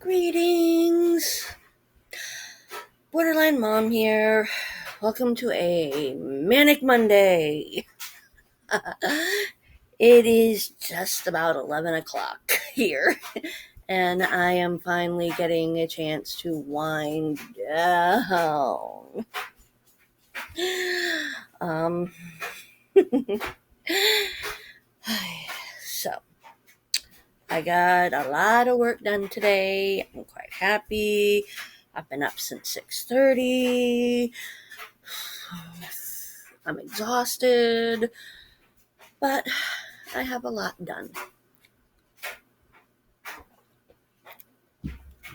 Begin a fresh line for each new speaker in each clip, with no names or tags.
Greetings, Borderline Mom here. Welcome to a Manic Monday. It is just about 11 o'clock here, and I am finally getting a chance to wind down. Um, so, I got a lot of work done today. I'm quite happy. I've been up since 6:30. I'm exhausted, but I have a lot done.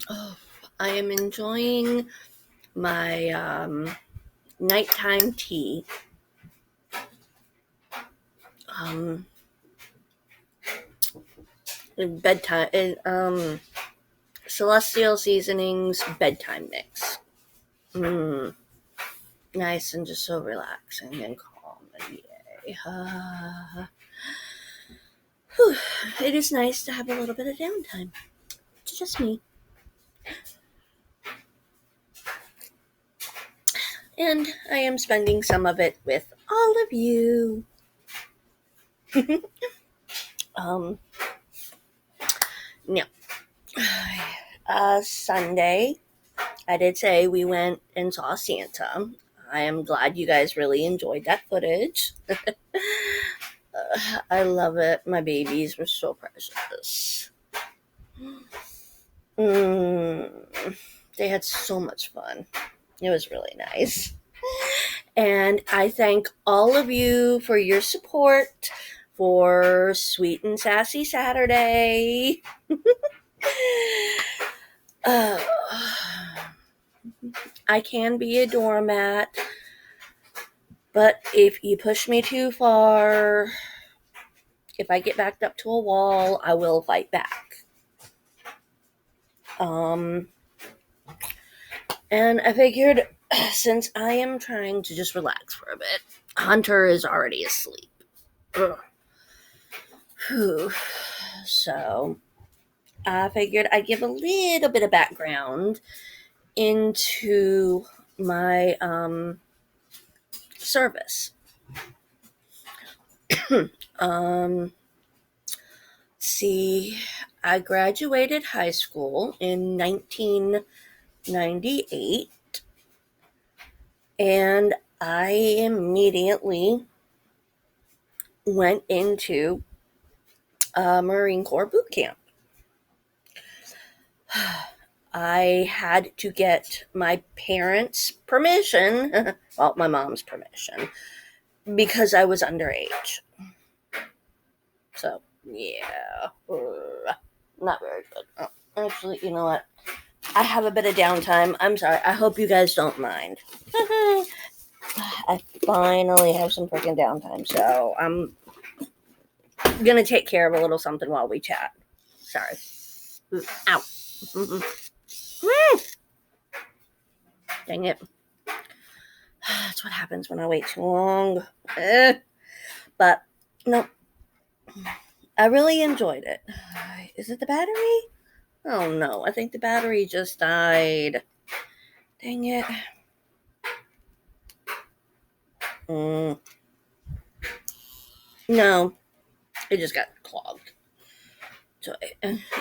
Oh, I am enjoying my nighttime tea. Bedtime, Celestial Seasonings bedtime mix. Nice and just so relaxing and calm. And yay. It is nice to have a little bit of downtime. It's just me. And I am spending some of it with all of you. No. Sunday, I did say we went and saw Santa. I am glad you guys really enjoyed that footage. I love it. My babies were so precious. They had so much fun. It was really nice. And I thank all of you for your support for Sweet and Sassy Saturday. I can be a doormat, but if you push me too far, if I get backed up to a wall, I will fight back. And I figured, since I am trying to just relax for a bit, Hunter is already asleep. So I figured I'd give a little bit of background into my service. See, I graduated high school in 1998, and I immediately went into Marine Corps boot camp. I had to get my parents' permission, well, my mom's permission, because I was underage. So, yeah, not very good. Oh, actually, you know what? I have a bit of downtime. I'm sorry. I hope you guys don't mind. I finally have some freaking downtime, so I'm gonna take care of a little something while we chat. Sorry. Ow. Dang it. That's what happens when I wait too long. But, no. I really enjoyed it. Is it the battery? Oh no, I think the battery just died. Dang it. No, it just got clogged. So,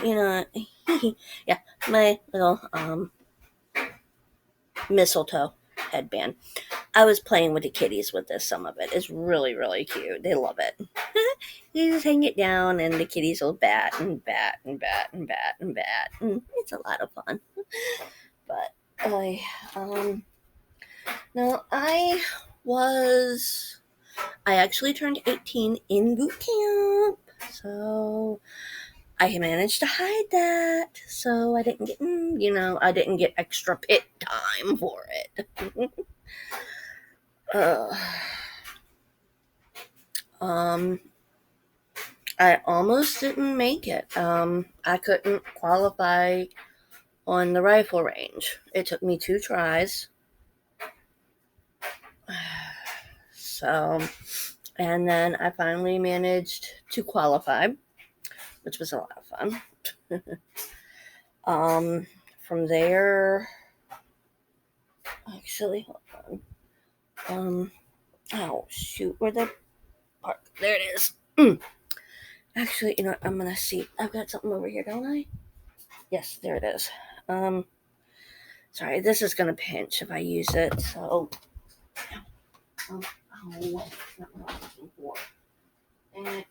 you know, yeah, my little mistletoe headband. I was playing with the kitties with this. Some of it is really, really cute. They love it. You just hang it down, and the kitties will bat and bat and bat and bat and bat. And it's a lot of fun. But no, I actually turned 18 in boot camp, so I managed to hide that, so I didn't get, I didn't get extra pit time for it. I almost didn't make it. I couldn't qualify on the rifle range. It took me 2 tries. So, and then I finally managed to qualify, which was a lot of fun. From there, actually, hold on. Oh shoot, where the park? There it is. Actually, I'm gonna see. I've got something over here, don't I? Yes, there it is. Sorry, this is gonna pinch if I use it. So, oh, that's not what I'm looking for. And,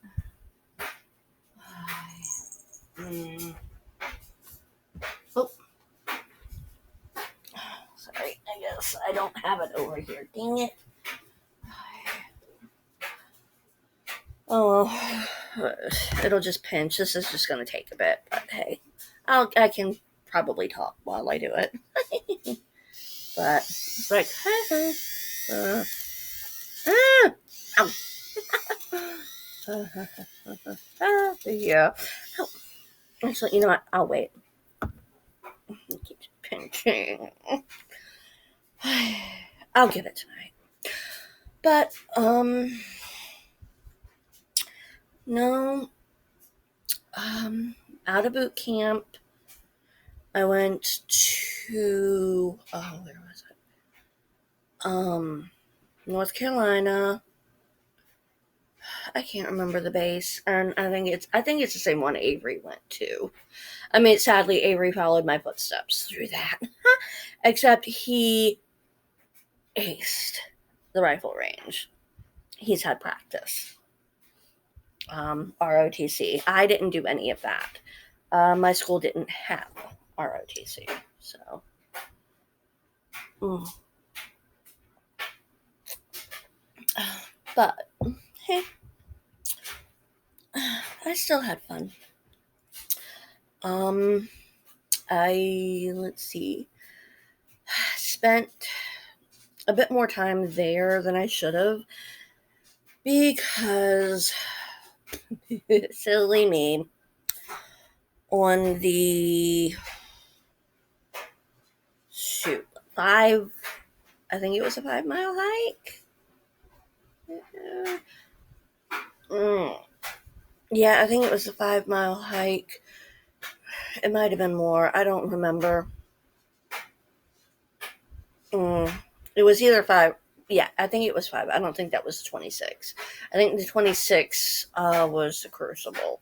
oh, sorry. I guess I don't have it over here. Dang it. Oh, it'll just pinch. This is just gonna take a bit, but hey, I can probably talk while I do it. But it's like, yeah. Oh, actually, you know what? I'll wait. It keeps pinching. I'll get it tonight. But no. Out of boot camp, I went to where was it? North Carolina. I can't remember the base, and I think it's the same one Avery went to. I mean, sadly, Avery followed my footsteps through that, except he aced the rifle range. He's had practice. ROTC. I didn't do any of that. My school didn't have ROTC, so. But hey, I still had fun. Let's see, spent a bit more time there than I should have because silly me, on the I think it was a 5-mile hike. Yeah, I think it was a 5-mile hike. It might have been more. I don't remember. It was either 5. Yeah, I think it was 5. I don't think that was 26. I think the 26 was the Crucible.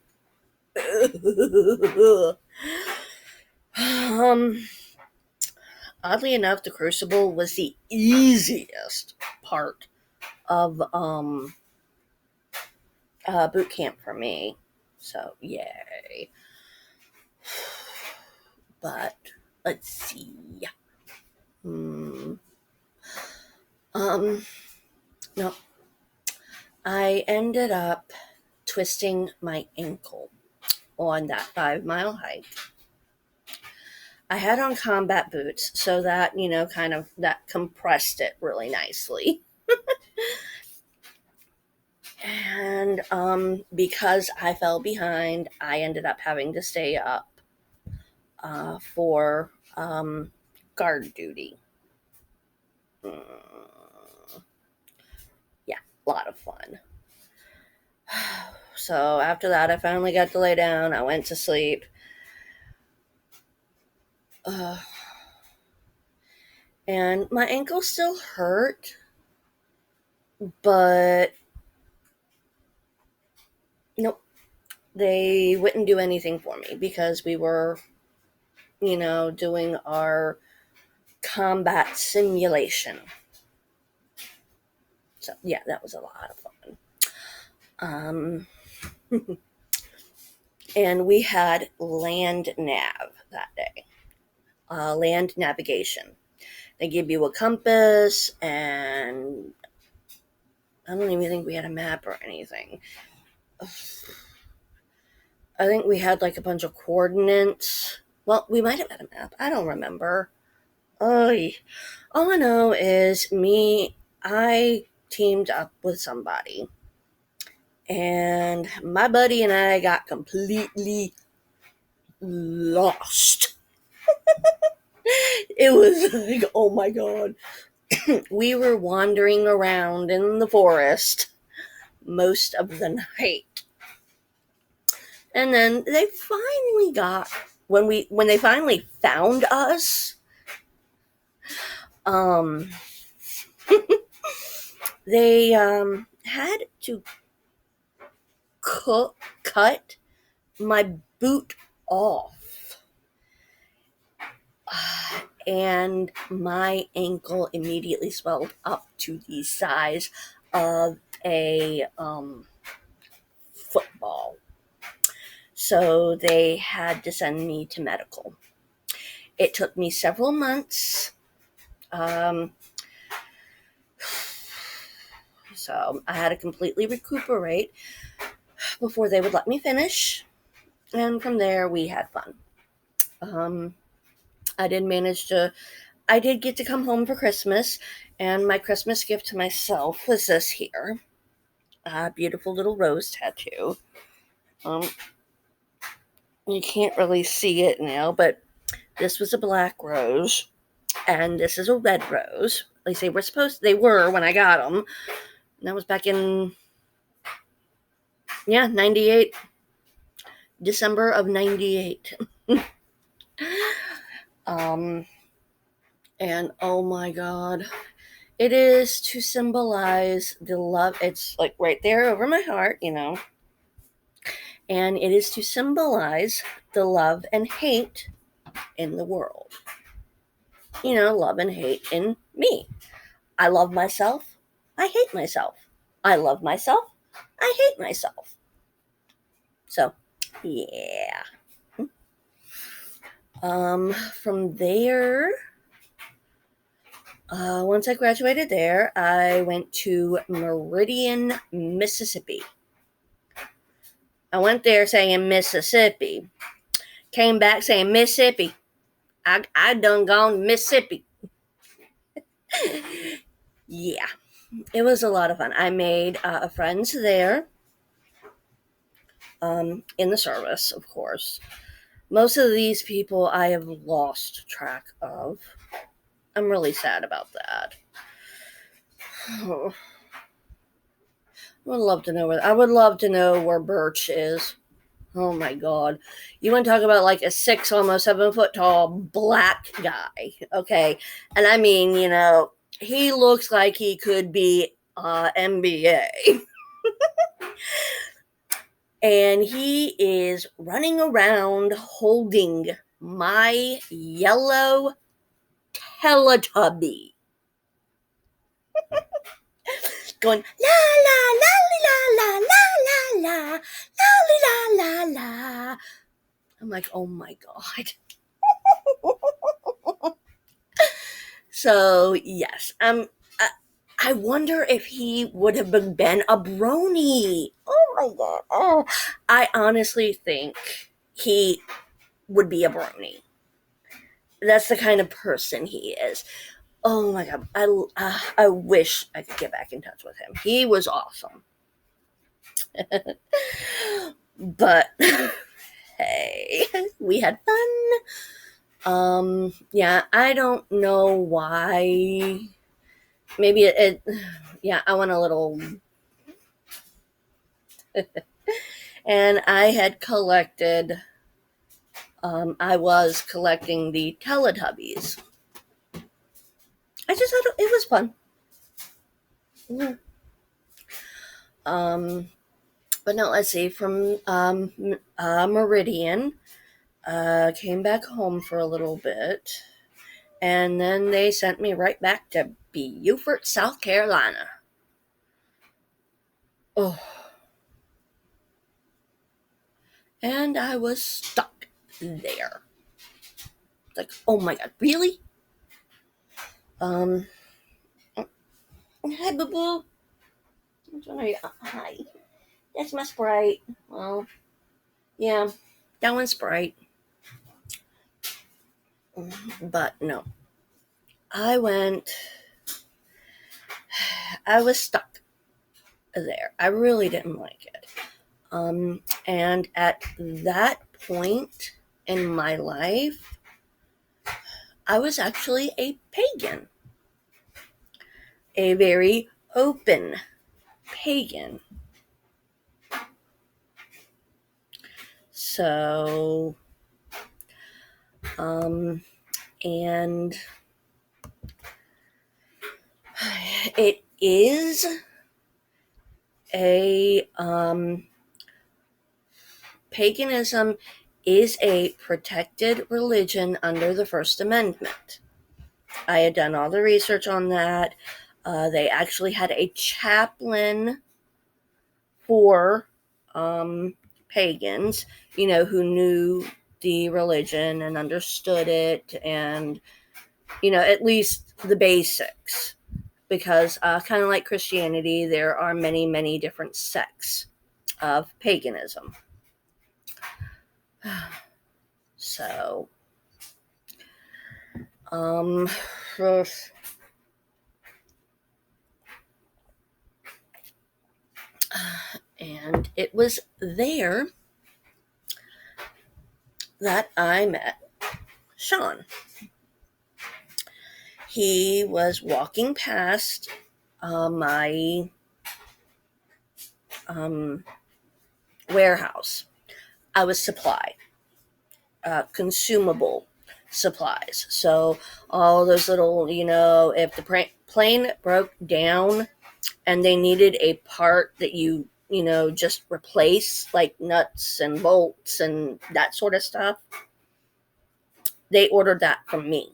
Oddly enough, the Crucible was the easiest part of boot camp for me. So yay. But let's see. No. I ended up twisting my ankle on that 5-mile hike. I had on combat boots, so that, kind of that compressed it really nicely. And because I fell behind, I ended up having to stay up for guard duty. Yeah, a lot of fun. So after that, I finally got to lay down. I went to sleep. And my ankle still hurt, but nope, they wouldn't do anything for me because we were, doing our combat simulation. So yeah, that was a lot of fun. And we had land nav that day, land navigation. They give you a compass, and I don't even think we had a map or anything. I think we had like a bunch of coordinates. Well, we might have had a map. I don't remember. All I know is I teamed up with somebody, and my buddy and I got completely lost. It was like, oh my god. We were wandering around in the forest most of the night. And then they finally got when they finally found us, um, they had to cut my boot off, and my ankle immediately swelled up to the size of a football. So they had to send me to medical. It took me several months. Um, so I had to completely recuperate before they would let me finish. And from there, we had fun. Um, I did manage to, I did get to come home for Christmas, and my Christmas gift to myself was this here, a beautiful little rose tattoo. Um, you can't really see it now, but this was a black rose, and this is a red rose. At least they were when I got them. And that was back in, 98, December of 98. um, and oh my God, it is to symbolize the love. It's like right there over my heart, and it is to symbolize the love and hate in the world. Love and hate in me. I love myself. I hate myself. I love myself. I hate myself. So, yeah. From there, once I graduated there, I went to Meridian, Mississippi. I went there saying Mississippi. Came back saying Mississippi. I done gone to Mississippi. Yeah, it was a lot of fun. I made friends there, in the service, of course. Most of these people I have lost track of. I'm really sad about that. Oh, I would love to know where Birch is. Oh my God. You want to talk about like a 6, almost 7 foot tall black guy. Okay. And I mean, he looks like he could be NBA. And he is running around holding my yellow Teletubby. Going la la la la la la la la la la la. I'm like, oh my God. So yes, I wonder if he would have been a brony. Oh my God. Oh, I honestly think he would be a brony. That's the kind of person he is. Oh my God. I wish I could get back in touch with him. He was awesome. But hey, we had fun. Yeah, I don't know why. Maybe yeah, I went a little. And I had collected, I was collecting the Teletubbies. I just thought it was fun. Mhm. But no, let's see, from Meridian, came back home for a little bit, and then they sent me right back to Beaufort, South Carolina. Oh, and I was stuck there. Like, oh my God, really? Um, Hi, boo boo. Hi. That's my Sprite. Well, yeah, that one's Sprite. But no, I went, I was stuck there. I really didn't like it. And at that point in my life, I was actually a pagan, a very open pagan. So And it is a paganism is a protected religion under the First Amendment. I had done all the research on that. They actually had a chaplain for pagans, who knew the religion and understood it, and, at least the basics. Because kind of like Christianity, there are many, many different sects of paganism. So, um, and it was there that I met Sean. He was walking past my warehouse. I was consumable supplies. So all those little, if the plane broke down and they needed a part that just replace, like nuts and bolts and that sort of stuff, they ordered that from me.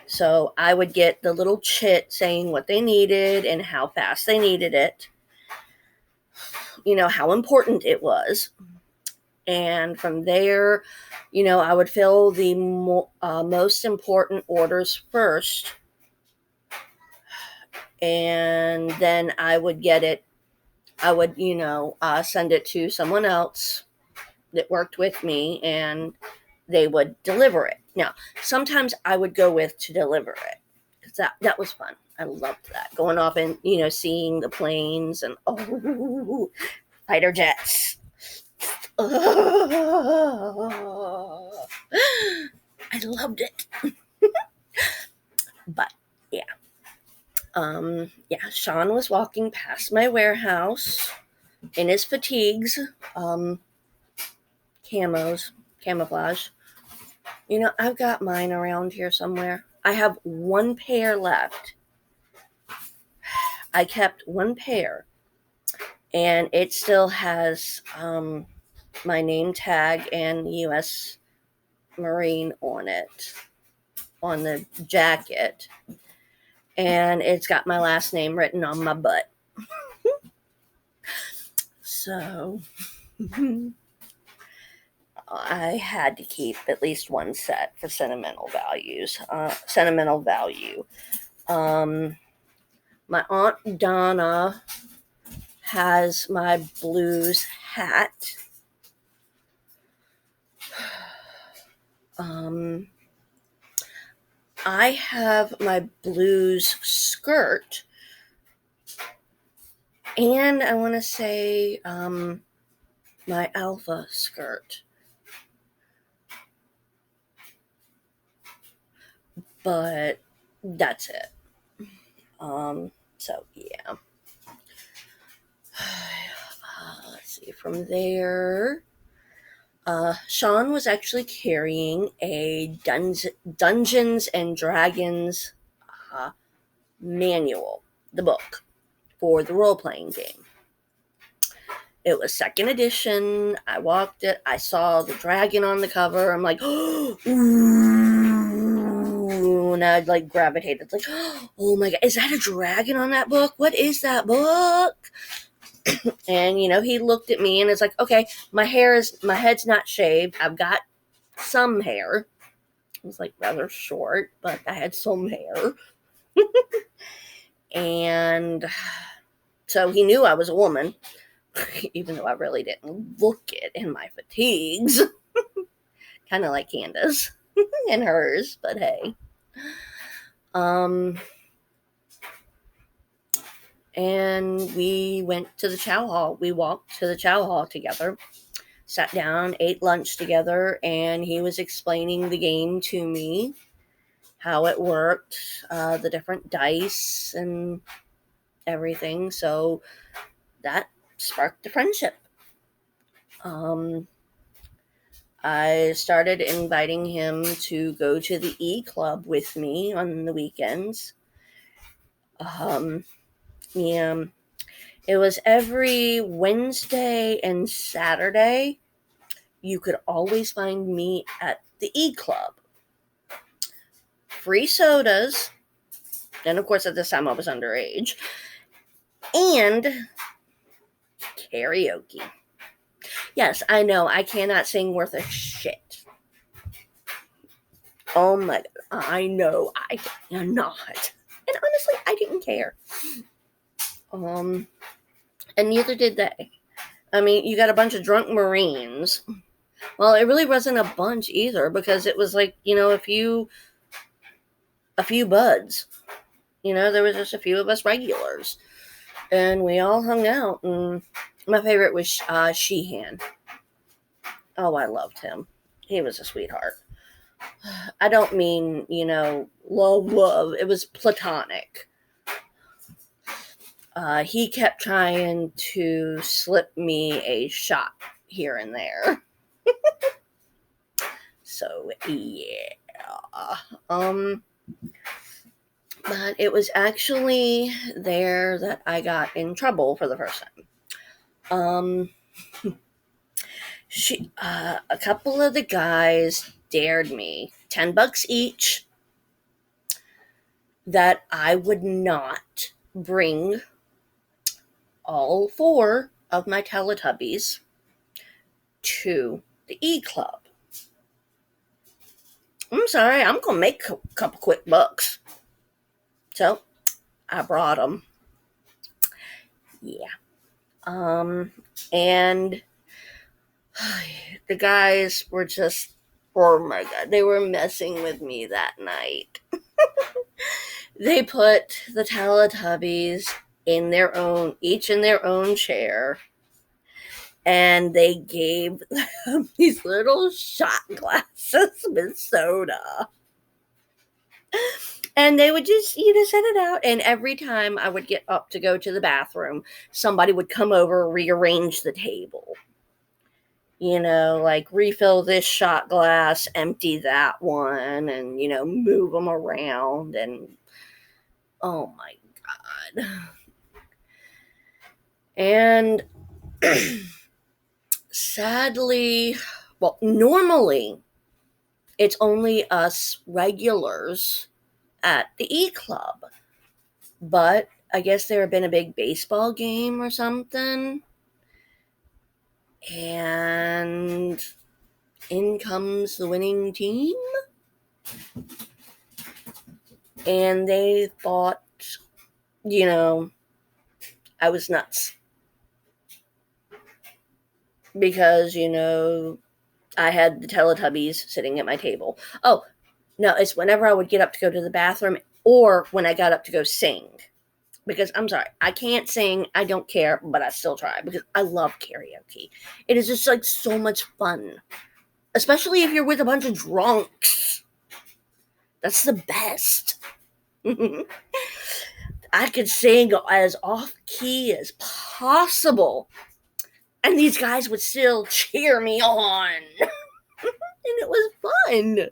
So I would get the little chit saying what they needed and how fast they needed it, how important it was. And from there, I would fill the most important orders first. And then I would get it. I would, send it to someone else that worked with me, and they would deliver it. Now, sometimes I would go with to deliver it, because that was fun. I loved that. Going off and, seeing the planes and, fighter jets. I loved it. But, yeah. Sean was walking past my warehouse in his fatigues, camouflage. I've got mine around here somewhere. I have one pair left. I kept one pair, and it still has my name tag and U.S. Marine on it, on the jacket, and it's got my last name written on my butt. So I had to keep at least one set for sentimental value. My Aunt Donna has my blues hat. I have my blues skirt, and I want to say my alpha skirt. But that's it. So yeah. Let's see, from there, Sean was actually carrying a Dungeons and Dragons manual, the book for the role-playing game. It was second edition. I walked it. I saw the dragon on the cover. I'm like, ooh, and I gravitated. It's like, oh my God, is that a dragon on that book? What is that book? And, he looked at me and it's like, okay, my head's not shaved. I've got some hair. It was rather short, but I had some hair. And so he knew I was a woman, even though I really didn't look it in my fatigues. Kind of like Candace and hers, but hey. And we went to the chow hall. We walked to the chow hall together, sat down, ate lunch together, and he was explaining the game to me, how it worked, the different dice and everything. So that sparked a friendship. I started inviting him to go to the E Club with me on the weekends. Yeah, it was every Wednesday and Saturday. You could always find me at the E Club. Free sodas, and of course at this time I was underage, and karaoke. Yes, I know, I cannot sing worth a shit. Oh my, I know, I cannot. And honestly, I didn't care. And neither did they. I mean, you got a bunch of drunk Marines. Well, it really wasn't a bunch either, because it was like, a few buds. There was just a few of us regulars. And we all hung out, and my favorite was Sheehan. Oh, I loved him. He was a sweetheart. I don't mean, love. It was platonic. He kept trying to slip me a shot here and there. So, yeah. But it was actually there that I got in trouble for the first time. A couple of the guys dared me, $10 each, that I would not bring all 4 of my Teletubbies to the E Club. I'm sorry, I'm going to make a couple quick bucks. So, I brought them. Yeah. And the guys were just, oh my God, they were messing with me that night. They put the Teletubbies each in their own chair, and they gave them these little shot glasses with soda. And they would just, set it out. And every time I would get up to go to the bathroom, somebody would come over, rearrange the table. Like refill this shot glass, empty that one, and, move them around. And oh my God. And sadly, well, normally it's only us regulars at the E Club. But I guess there had been a big baseball game or something. And in comes the winning team. And they thought, I was nuts. Because, I had the Teletubbies sitting at my table. Oh, no, it's whenever I would get up to go to the bathroom, or when I got up to go sing. Because I'm sorry, I can't sing, I don't care, but I still try because I love karaoke. It is just like so much fun. Especially if you're with a bunch of drunks. That's the best. I could sing as off key as possible. And these guys would still cheer me on. And it was fun.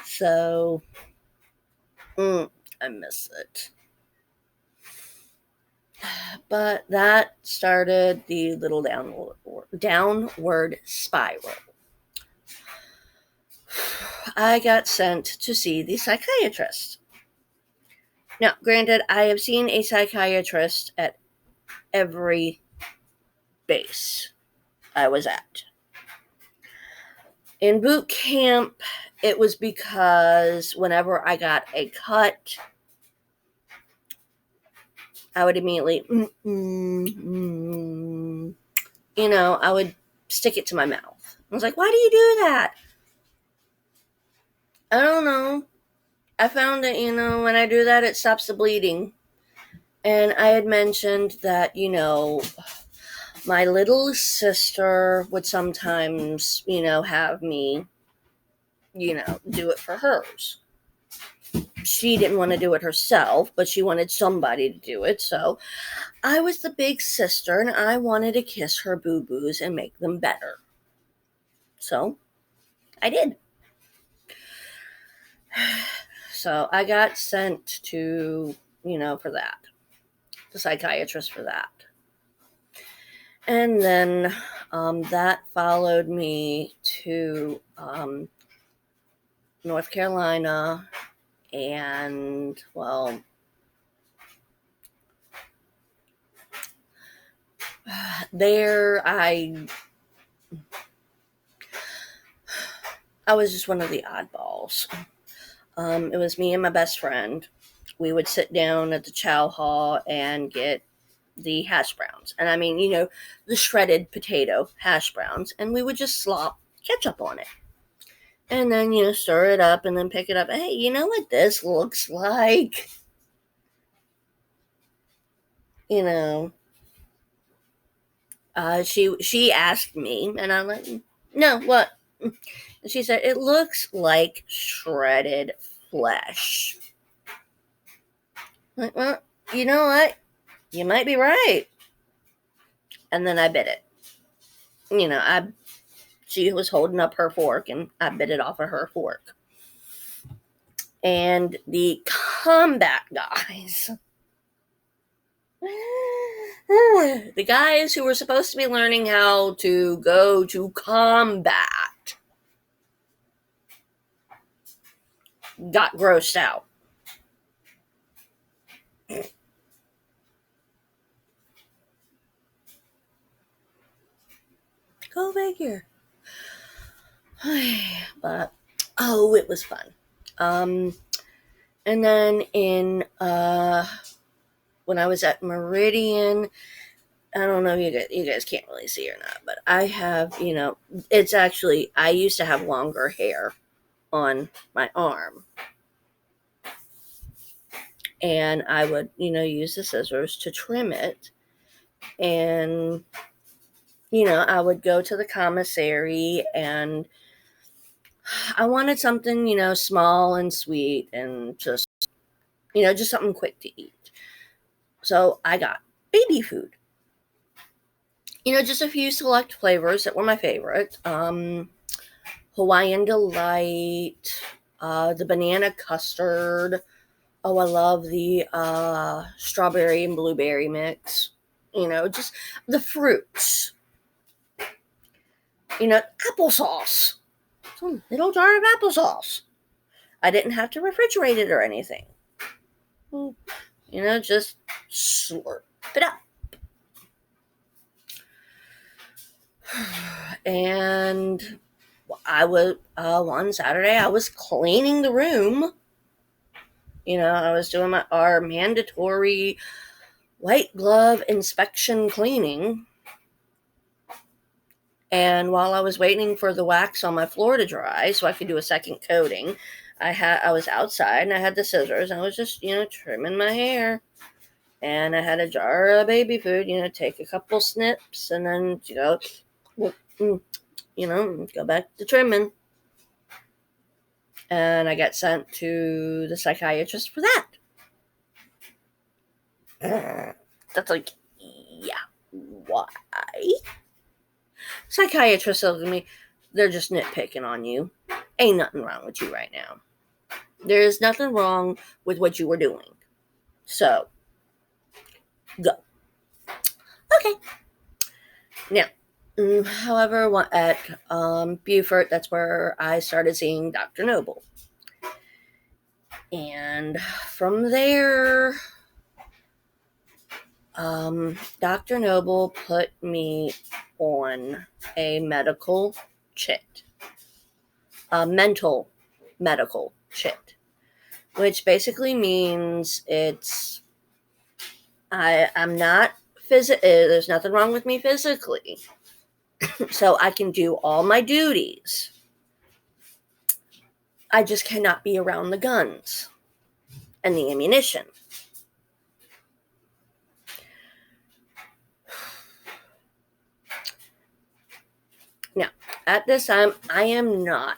So, I miss it. But that started the little downward spiral. I got sent to see the psychiatrist. Now, granted, I have seen a psychiatrist at every base I was at. In boot camp, it was because whenever I got a cut, I would immediately, I would stick it to my mouth. I was like, why do you do that? I don't know. I found that, when I do that, it stops the bleeding. And I had mentioned that, my little sister would sometimes, have me, do it for hers. She didn't want to do it herself, but she wanted somebody to do it. So I was the big sister, and I wanted to kiss her boo-boos and make them better. So I did. So I got sent to, for that, the psychiatrist for that. And then that followed me to North Carolina. And, well, there I was just one of the oddballs. It was me and my best friend. We would sit down at the chow hall and get the hash browns. And I mean, the shredded potato hash browns. And we would just slop ketchup on it. And then, stir it up and then pick it up. Hey, you know what this looks like? She asked me, and I'm like, no, what? And she said, it looks like shredded flesh. I'm like, well, you know what? You might be right. And then I bit it. She was holding up her fork, and I bit it off of her fork. And the combat guys, the guys who were supposed to be learning how to go to combat, got grossed out. Go figure. But it was fun. And then when I was at Meridian, I don't know if you guys can't really see or not, but I have, it's actually, I used to have longer hair on my arm. And I would, use the scissors to trim it. And, I would go to the commissary, and I wanted something, small and sweet and just something quick to eat. So I got baby food. Just a few select flavors that were my favorite. Hawaiian Delight, the banana custard. Oh, I love the strawberry and blueberry mix. Just the fruits. Applesauce. Some little jar of applesauce. I didn't have to refrigerate it or anything. Just slurp it up. And I was one Saturday I was cleaning the room. I was doing our mandatory white glove inspection cleaning. And while I was waiting for the wax on my floor to dry so I could do a second coating, I was outside and I had the scissors. And I was just, trimming my hair. And I had a jar of baby food, take a couple snips and then, go back to trimming. And I got sent to the psychiatrist for that. That's like, yeah, why? Psychiatrists look at me, they're just nitpicking on you. Ain't nothing wrong with you right now. There is nothing wrong with what you were doing. So, go. Okay. Now, however, at Beaufort, that's where I started seeing Dr. Noble. And from there, Dr. Noble put me on a mental medical chit, which basically means I'm not there's nothing wrong with me physically, so I can do all my duties. I just cannot be around the guns and the ammunition. Now, at this time, I am not,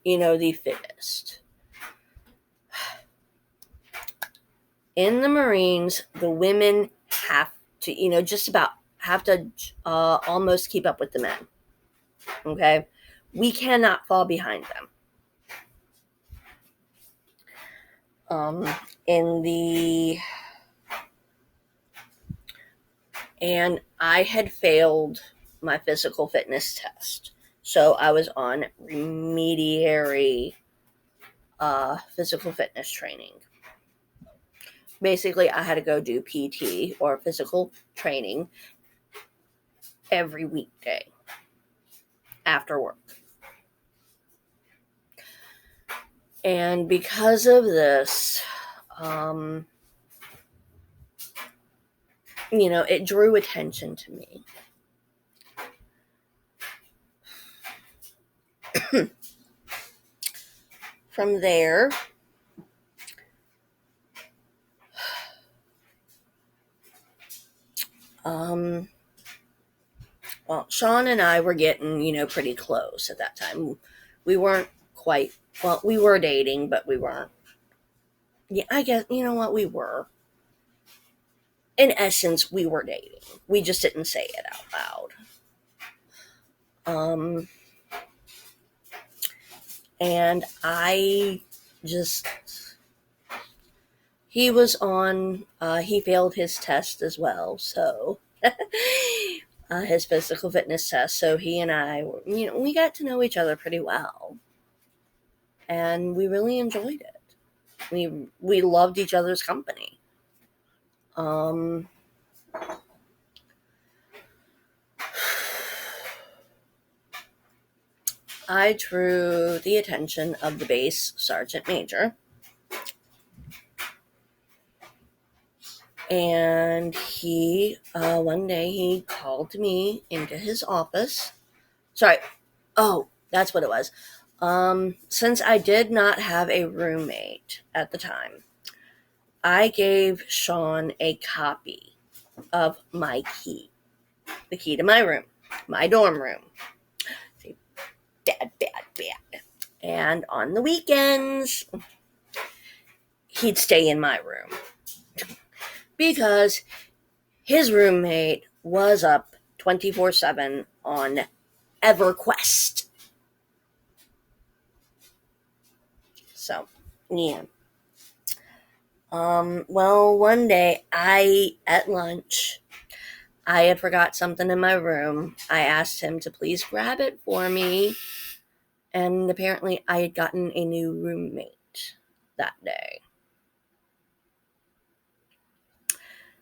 the fittest. In the Marines, the women have to, just about have to almost keep up with the men. Okay? We cannot fall behind them. In the and I had failed my physical fitness test, so I was on remediary physical fitness training. Basically, I had to go do PT or physical training every weekday after work. And because of this, um, it drew attention to me. From there, um, well, Sean and I were getting, pretty close at that time. We weren't quite, well, we were dating, but we weren't. Yeah, I guess, you know what, we were. In essence, we were dating. We just didn't say it out loud. And I just, he was on, he failed his test as well, so, his physical fitness test. So he and I, we got to know each other pretty well. And we really enjoyed it. We loved each other's company. I drew the attention of the base sergeant major, and he one day he called me into his office. Sorry, oh, that's what it was. Since I did not have a roommate at the time, I gave Sean a copy of my key, the key to my room, my dorm room. Bad. And on the weekends, he'd stay in my room because his roommate was up 24/7 on EverQuest. So, yeah. Well, one day at lunch, I had forgot something in my room. I asked him to please grab it for me, and apparently I had gotten a new roommate that day.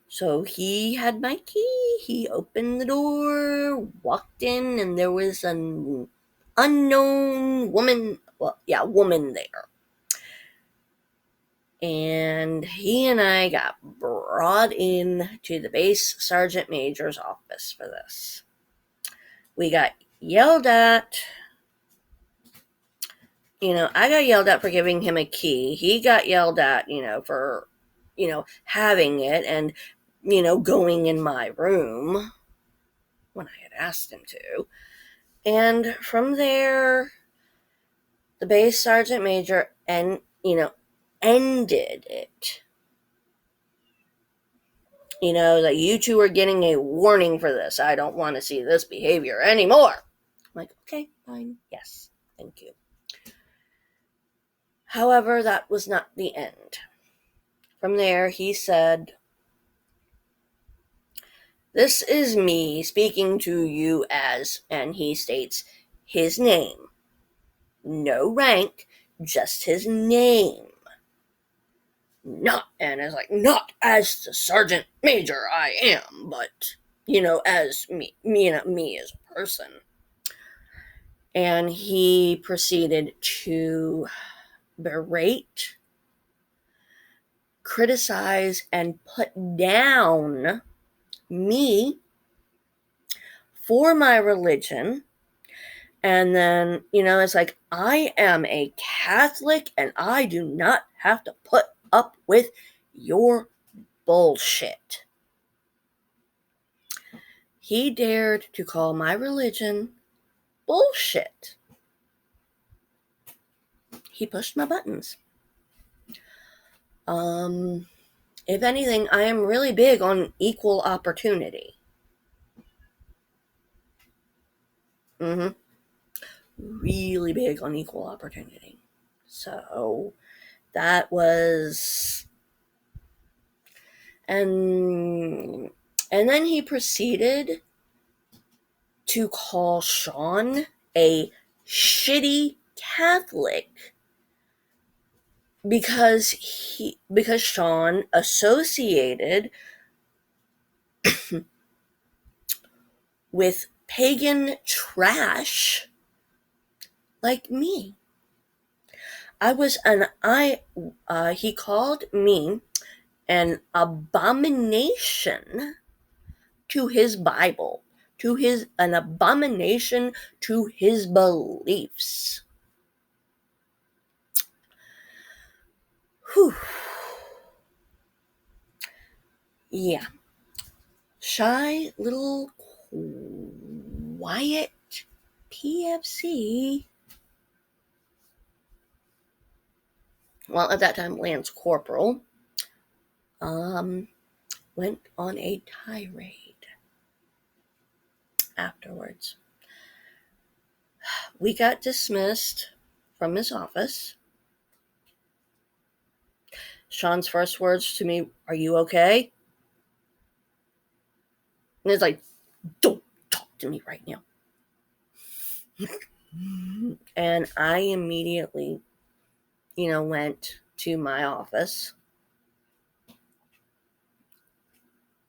So he had my key, he opened the door, walked in, and there was an unknown woman, woman there. And he and I got brought in to the base sergeant major's office for this. We got yelled at. I got yelled at for giving him a key. He got yelled at, for, having it and, going in my room when I had asked him to. And from there, the base sergeant major ended it. That you two are getting a warning for this. I don't want to see this behavior anymore. I'm like, okay, fine. Yes, thank you. However, that was not the end. From there, he said, "This is me speaking to you as," and he states his name. No rank, just his name. And it's like, not as the sergeant major I am, but, as me as a person. And he proceeded to berate, criticize, and put down me for my religion. And then, it's like, I am a Catholic and I do not have to put up with your bullshit. He dared to call my religion bullshit. He pushed my buttons. If anything, I am really big on equal opportunity. really big on equal opportunity. So that was, and then he proceeded to call Sean a shitty Catholic because Sean associated with pagan trash like me. He called me an abomination to his Bible, an abomination to his beliefs. Whew. Yeah. Shy little quiet PFC. Well, at that time, Lance Corporal went on a tirade afterwards. We got dismissed from his office. Sean's first words to me, "Are you okay?" And it's like, "Don't talk to me right now." And I immediately, went to my office,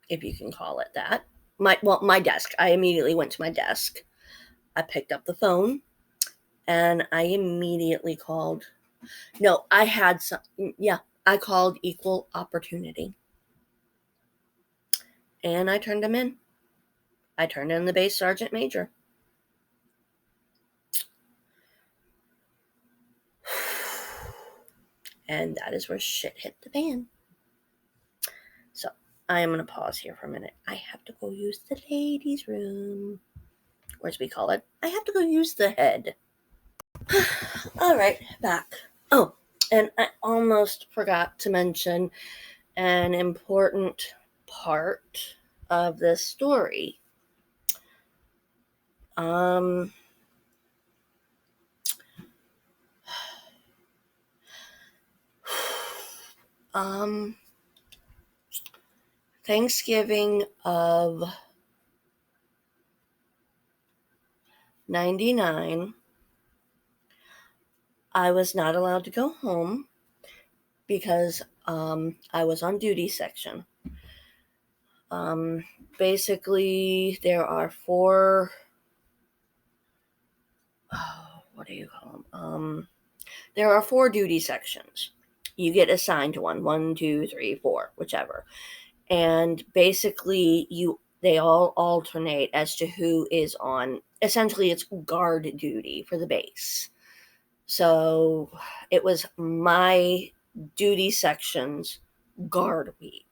if you can call it that. My desk. I immediately went to my desk. I picked up the phone and I immediately called. No, I had some. Yeah, I called equal opportunity. And I turned him in. I turned in the base sergeant major. And that is where shit hit the fan. So I am going to pause here for a minute. I have to go use the ladies' room. Or as we call it, I have to go use the head. All right, back. Oh, and I almost forgot to mention an important part of this story. Um, um, Thanksgiving of 99, I was not allowed to go home because I was on duty section. Basically, there are four. What do you call them? There are 4 duty sections. You get assigned to one, 2, 3, 4, whichever. And basically, they all alternate as to who is on. Essentially, it's guard duty for the base. So it was my duty section's guard week.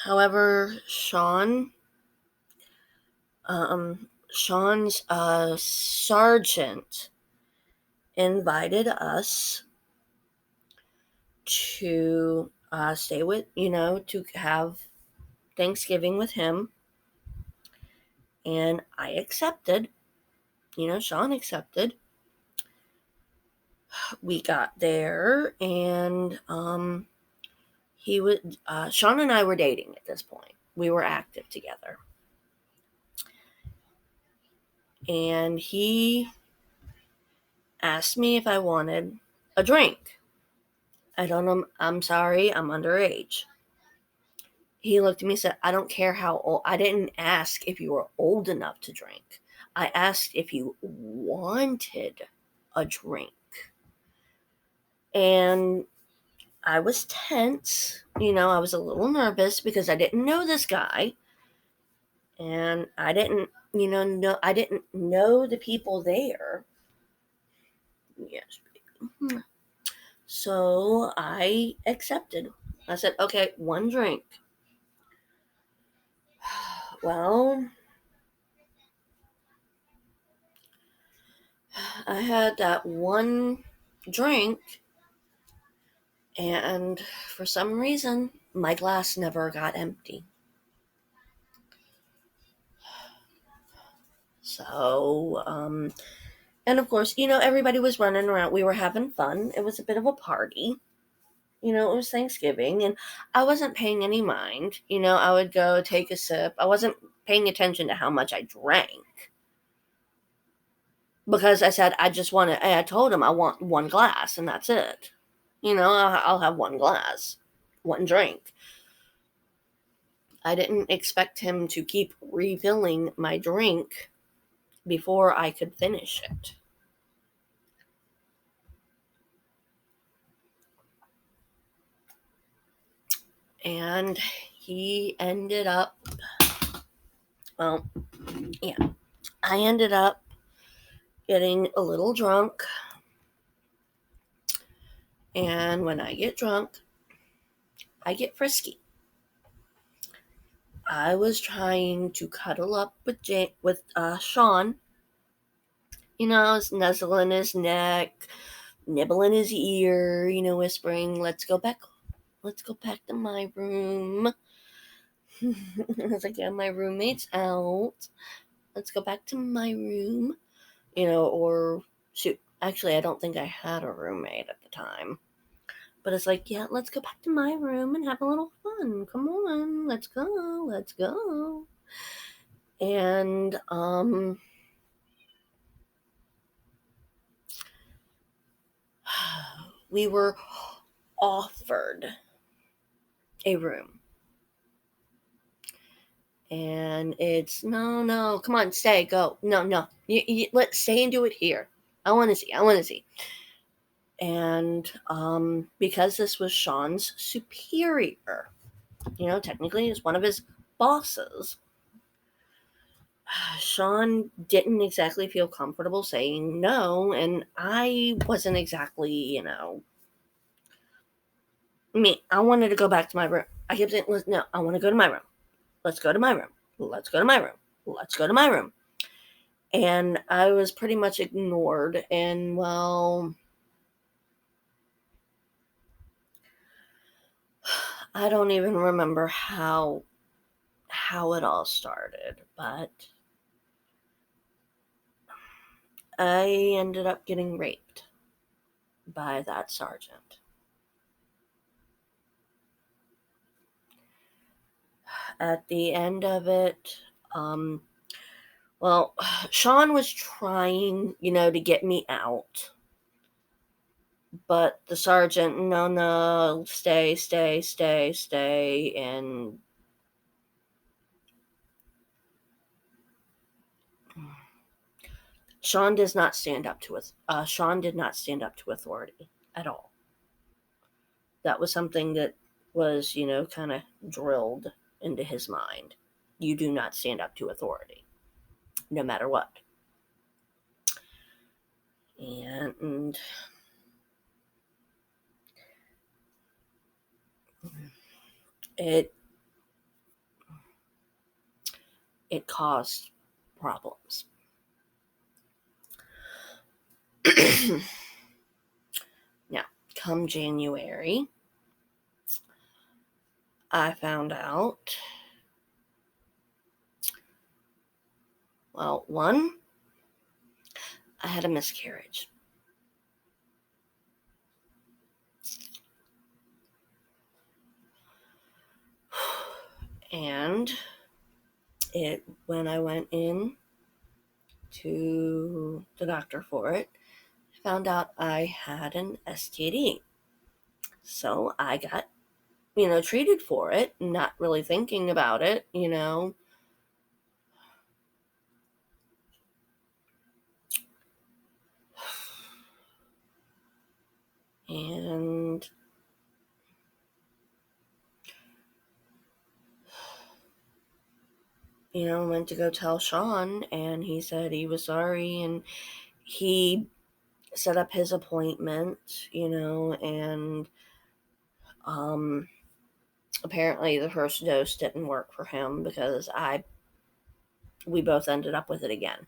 However, Sean's sergeant invited us to stay with, to have Thanksgiving with him. And I accepted. Sean accepted. We got there, and Sean and I were dating at this point. We were active together. And he asked me if I wanted a drink. I told him, "I'm sorry, I'm underage." He looked at me and said, "I don't care how old." I didn't ask if you were old enough to drink. I asked if you wanted a drink. And I was tense. I was a little nervous because I didn't know this guy. And I didn't, I didn't know the people there. Yes. So I accepted. I said, "Okay, one drink." Well, I had that one drink, and for some reason, my glass never got empty. So, and of course, everybody was running around. We were having fun. It was a bit of a party. It was Thanksgiving, and I wasn't paying any mind. I would go take a sip. I wasn't paying attention to how much I drank because I said I just want to. I told him I want one glass, and that's it. I'll have one glass, one drink. I didn't expect him to keep refilling my drink before I could finish it. And he ended up, well, yeah, I ended up getting a little drunk. And when I get drunk, I get frisky. I was trying to cuddle up with Sean. I was nuzzling his neck, nibbling his ear, whispering, let's go back to my room. I was like, yeah, my roommate's out. Let's go back to my room. Or shoot, actually, I don't think I had a roommate at the time. But it's like, yeah, let's go back to my room and have a little fun. Come on, let's go, let's go. And we were offered a room. And it's no, no, come on, stay, go. No, no, let's stay and do it here. I want to see. I want to see. And because this was Sean's superior, technically is one of his bosses, Sean didn't exactly feel comfortable saying no, and I wasn't exactly, me. I wanted to go back to my room. I kept saying, no, I want to go to my room. Let's go to my room. Let's go to my room. Let's go to my room. And I was pretty much ignored. And well, I don't even remember how it all started, but I ended up getting raped by that sergeant. At the end of it, well, Sean was trying, to get me out. But the sergeant, no, no, stay, stay, stay, stay. And Sean does not stand up to Sean did not stand up to authority at all. That was something that was, kind of drilled into his mind. You do not stand up to authority, no matter what. And it caused problems. Now, come January, I found out, well, one, I had a miscarriage. And when I went in to the doctor for it, I found out I had an STD. So I got, treated for it, not really thinking about it, And went to go tell Sean, and he said he was sorry, and he set up his appointment, and apparently the first dose didn't work for him because we both ended up with it again.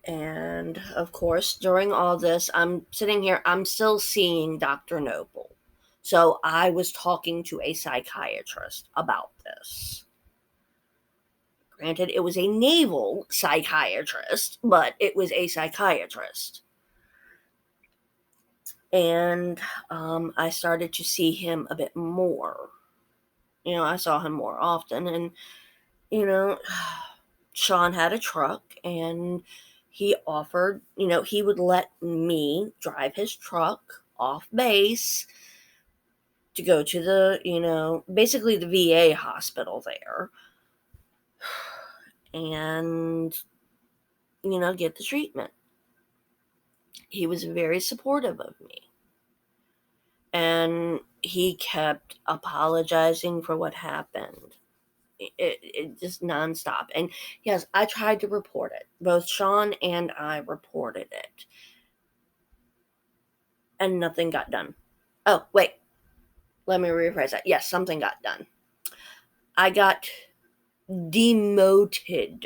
And of course, during all this, I'm sitting here, I'm still seeing Dr. Noble. So I was talking to a psychiatrist about this. Granted, it was a naval psychiatrist, but it was a psychiatrist. And I started to see him a bit more. I saw him more often. And, you know, Sean had a truck, and he offered, he would let me drive his truck off base to go to the, basically the VA hospital there, and, get the treatment. He was very supportive of me. And he kept apologizing for what happened. It just nonstop. And yes, I tried to report it. Both Sean and I reported it. And nothing got done. Oh, wait. Let me rephrase that. Yes, something got done. I got demoted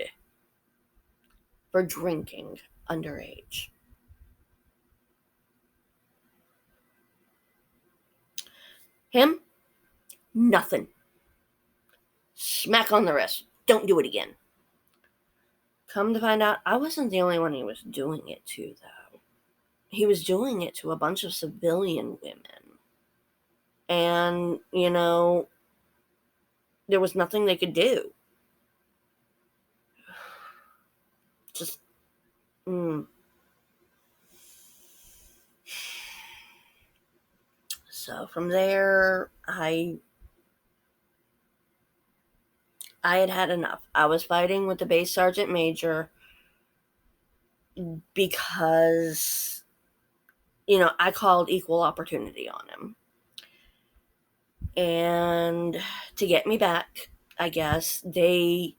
for drinking underage. Him, nothing. Smack on the wrist. Don't do it again. Come to find out, I wasn't the only one he was doing it to, though. He was doing it to a bunch of civilian women. And, there was nothing they could do. Just, So from there, I had enough. I was fighting with the base sergeant major because, I called equal opportunity on him. And to get me back, I guess, I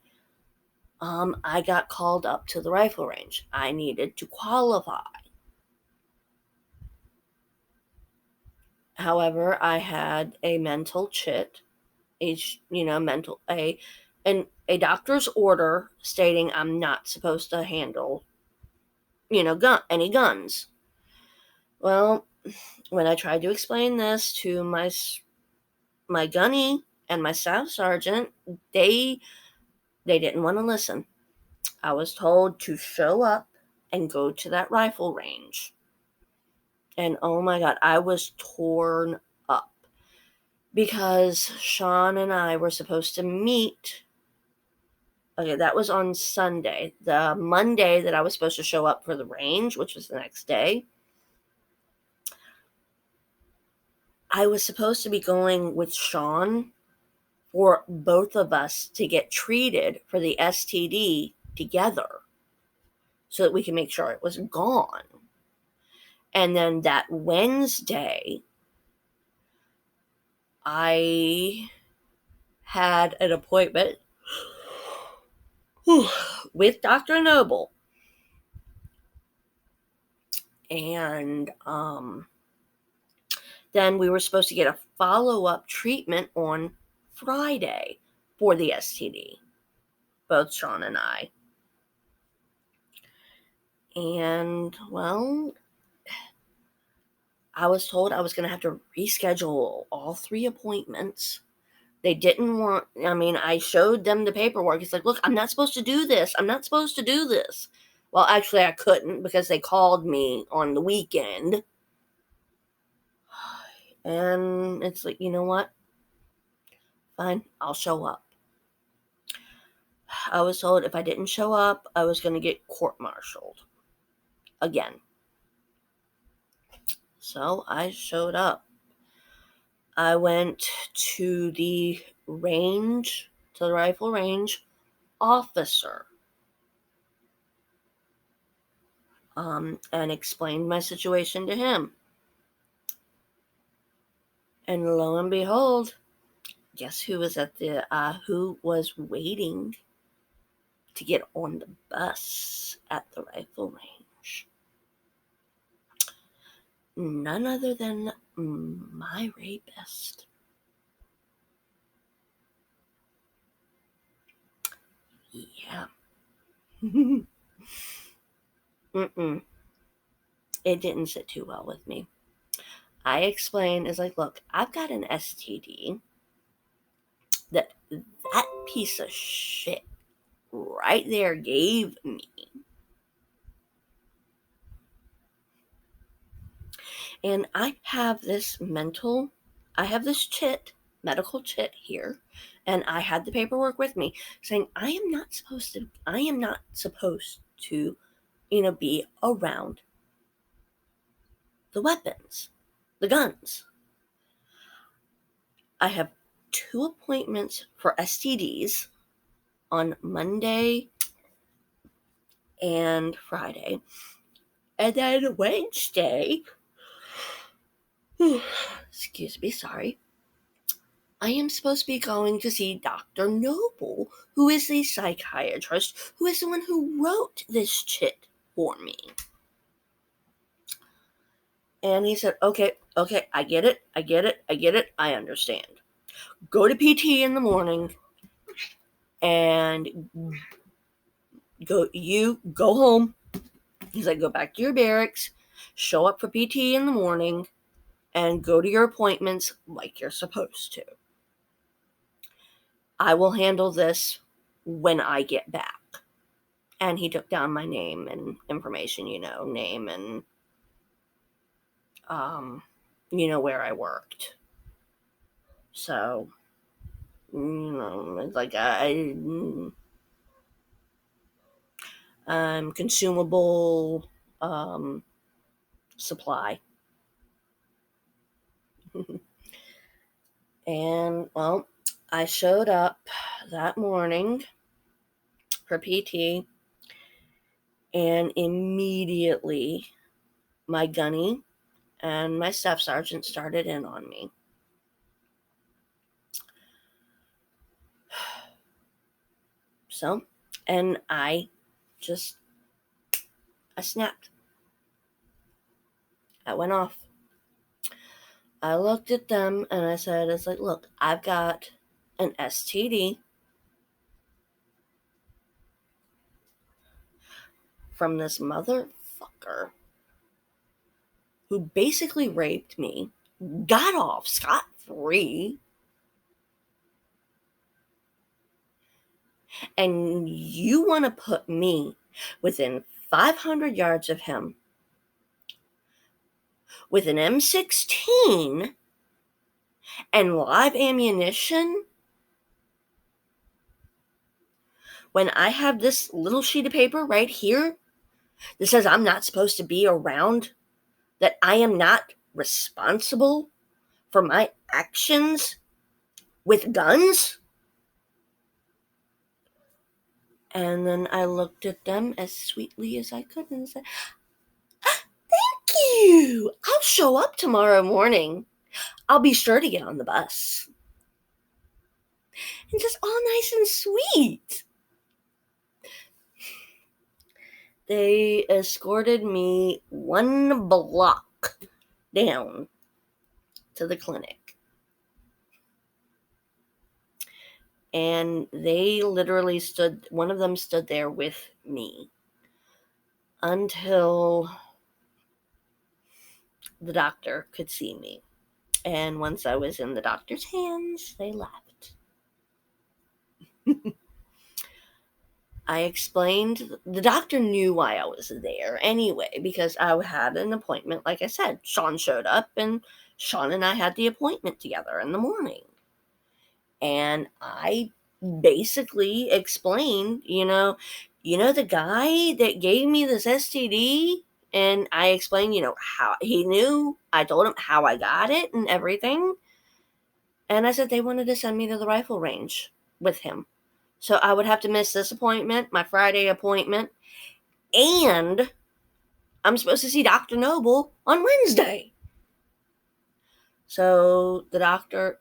got called up to the rifle range. I needed to qualify. However, I had a mental chit, a doctor's order stating I'm not supposed to handle, any guns. Well, when I tried to explain this to my gunny and my staff sergeant, they didn't want to listen. I was told to show up and go to that rifle range. And oh my God, I was torn up because Sean and I were supposed to meet. Okay, that was on Sunday. The Monday that I was supposed to show up for the range, which was the next day, I was supposed to be going with Sean for both of us to get treated for the STD together so that we can make sure it was gone. And then that Wednesday, I had an appointment with Dr. Noble. And then we were supposed to get a follow-up treatment on Friday for the STD, both Sean and I. And, well, I was told I was going to have to reschedule all 3 appointments. They didn't want, I showed them the paperwork. It's like, look, I'm not supposed to do this. I'm not supposed to do this. Well, actually, I couldn't because they called me on the weekend. And it's like, you know what? Fine, I'll show up. I was told if I didn't show up, I was going to get court-martialed again. So I showed up. I went to the range, to the rifle range officer, and explained my situation to him. And lo and behold, guess who was who was waiting to get on the bus at the rifle range? None other than my rapist. Yeah. It didn't sit too well with me. I explained, it's like, look, I've got an STD that piece of shit right there gave me. And I have this medical chit here, and I had the paperwork with me saying I am not supposed to, be around the weapons, the guns. I have 2 appointments for STDs on Monday and Friday. And then Wednesday, excuse me, sorry, I am supposed to be going to see Dr. Noble, who is the psychiatrist, who is the one who wrote this chit for me. And he said, okay, I get it, I understand. Go to PT in the morning and go home. He's like, go back to your barracks, show up for PT in the morning, and go to your appointments like you're supposed to. I will handle this when I get back. And he took down my name and information, name and, where I worked. So, it's like consumable supply. And, well, I showed up that morning for PT, and immediately my gunny and my staff sergeant started in on me. So, and I snapped. I went off. I looked at them and I said, it's like, look, I've got an STD from this motherfucker who basically raped me, got off scot-free, and you want to put me within 500 yards of him with an M16 and live ammunition when I have this little sheet of paper right here that says I'm not supposed to be around, that I am not responsible for my actions with guns? And then I looked at them as sweetly as I could and said, thank you. I'll show up tomorrow morning. I'll be sure to get on the bus. And just all nice and sweet. They escorted me 1 block down to the clinic. And they literally one of them stood there with me until the doctor could see me. And once I was in the doctor's hands, they left. I explained, the doctor knew why I was there anyway, because I had an appointment. Like I said, Sean showed up and Sean and I had the appointment together in the morning. And I basically explained, the guy that gave me this STD, and I explained, how he knew. I told him how I got it and everything. And I said they wanted to send me to the rifle range with him. So I would have to miss this appointment, my Friday appointment, and I'm supposed to see Dr. Noble on Wednesday. So the doctor,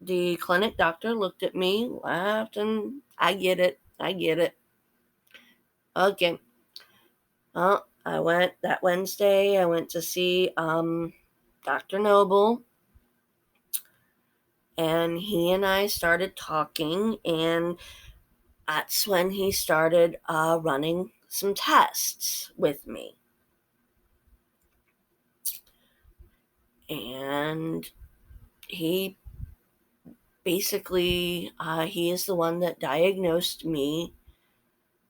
the clinic doctor looked at me, laughed, and I get it. Okay. Well, I went that Wednesday. I went to see Dr. Noble, and he and I started talking, and that's when he started running some tests with me. And he basically, he is the one that diagnosed me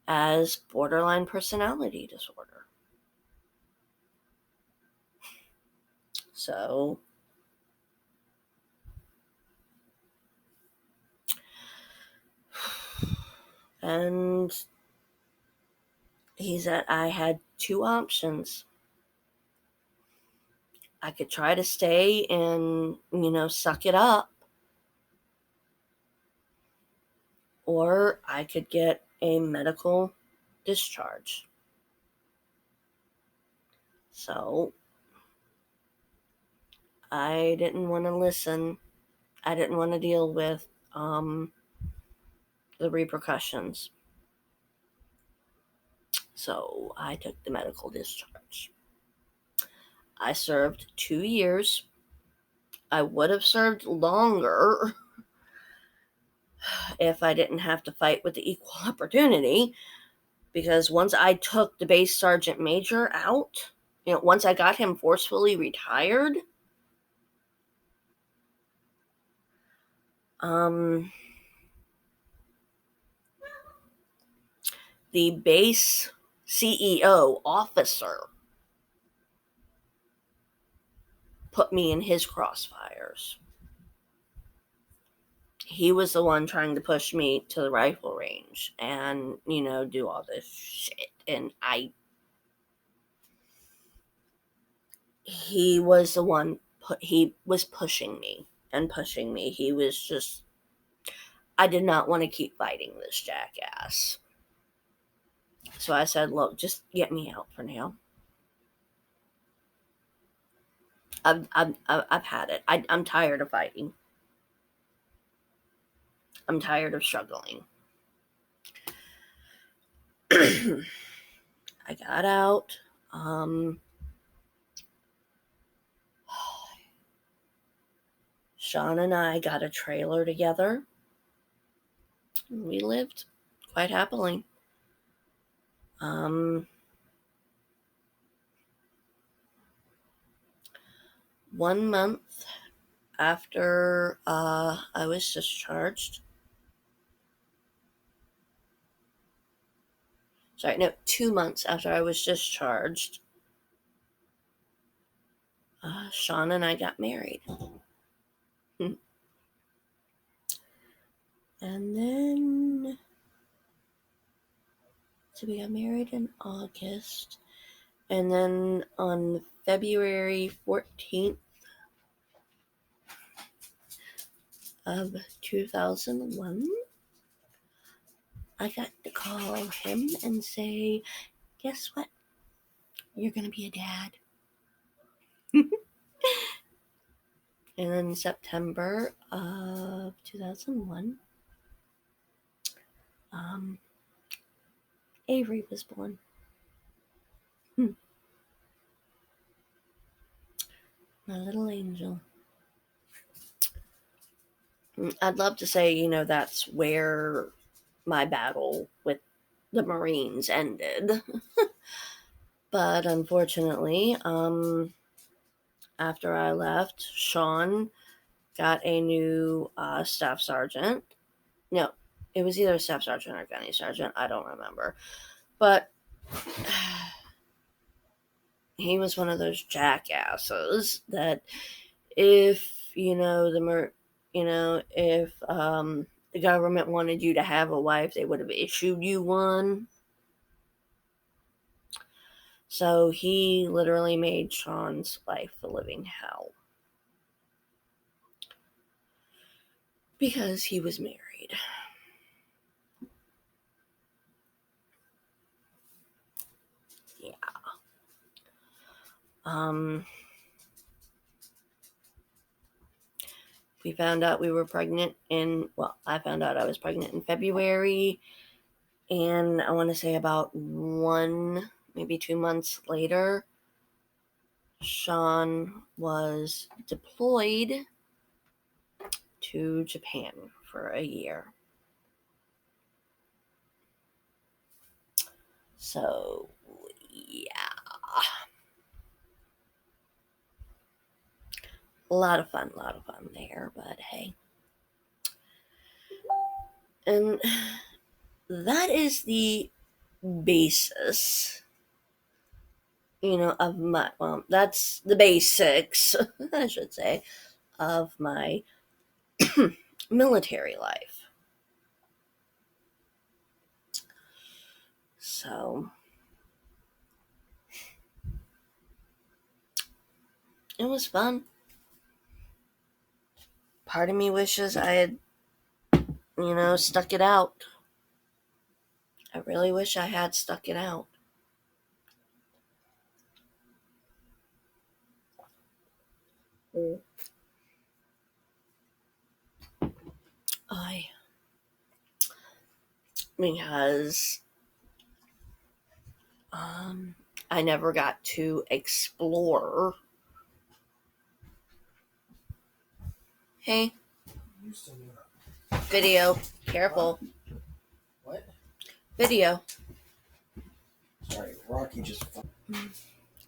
as borderline personality disorder. So, and he said I had two options. I could try to stay and, suck it up, or I could get a medical discharge. So I didn't want to listen. I didn't want to deal with the repercussions. So I took the medical discharge. I served 2 years. I would have served longer if I didn't have to fight with the equal opportunity, because once I took the base sergeant major out, once I got him forcefully retired, the base CEO officer put me in his crossfires. He was the one trying to push me to the rifle range and, do all this shit. And he was the one, he was pushing me and pushing me. He was just, I did not want to keep fighting this jackass. So I said, look, just get me out for now. I've had it. I'm tired of fighting. I'm tired of struggling. I got out. Sean and I got a trailer together. We lived quite happily. 1 month after I was discharged. Sorry, no, 2 months after I was discharged, Sean and I got married. And then, so we got married in August. And then on February 14th of 2001, I got to call him and say, guess what? You're going to be a dad. And then September of 2001, Avery was born. My little angel. I'd love to say, that's where my battle with the Marines ended. But unfortunately, after I left, Sean got a new staff sergeant. No, it was either a staff sergeant or gunny sergeant. I don't remember. But he was one of those jackasses that if, if the government wanted you to have a wife, they would have issued you one. So he literally made Sean's life a living hell. Because he was married. Yeah. We found out we were pregnant I found out I was pregnant in February. And I want to say about 1, maybe 2 months later, Sean was deployed to Japan for a year. So, yeah. A lot of fun there, but hey. And that is the basis, of my, well, that's the basics, I should say, of my military life. So it was fun. Part of me wishes I had, stuck it out. I really wish I had stuck it out. Mm. I Because um I never got to explore. Hey, video, careful.
What?
Video.
Sorry, Rocky just.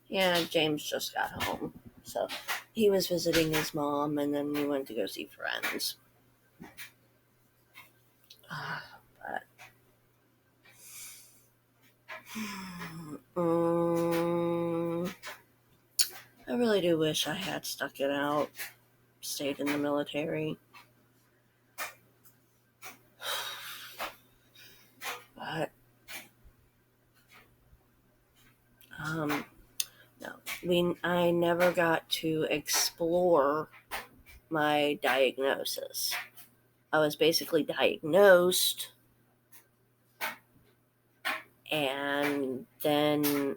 Yeah, James just got home. So he was visiting his mom, and then we went to go see friends. But I really do wish I had stuck it out, stayed in the military. But um, no, I never got to explore my diagnosis. I was basically diagnosed, and then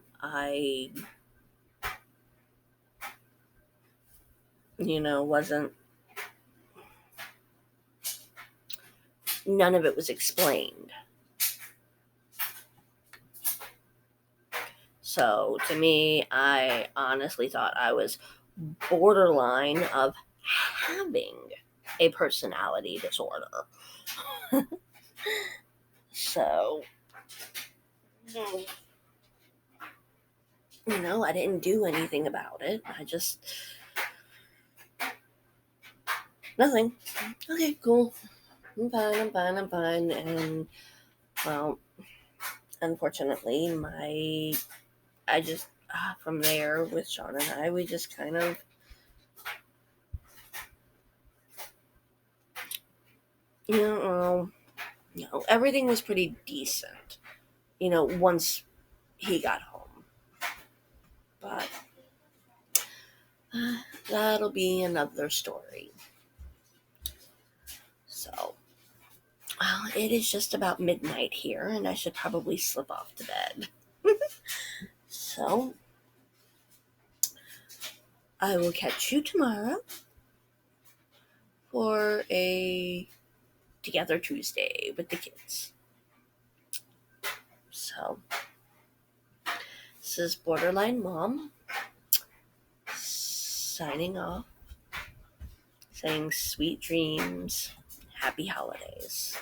wasn't, none of it was explained. So to me, I honestly thought I was borderline of having a personality disorder. So, I didn't do anything about it. I just, nothing. Okay, cool. I'm fine. And, well, unfortunately, I just, from there with Sean and I, we just kind of, everything was pretty decent, once he got home. But that'll be another story. So, well, it is just about midnight here, and I should probably slip off to bed. So, I will catch you tomorrow for a Together Tuesday with the kids. So, this is Borderline Mom signing off, saying sweet dreams, happy holidays.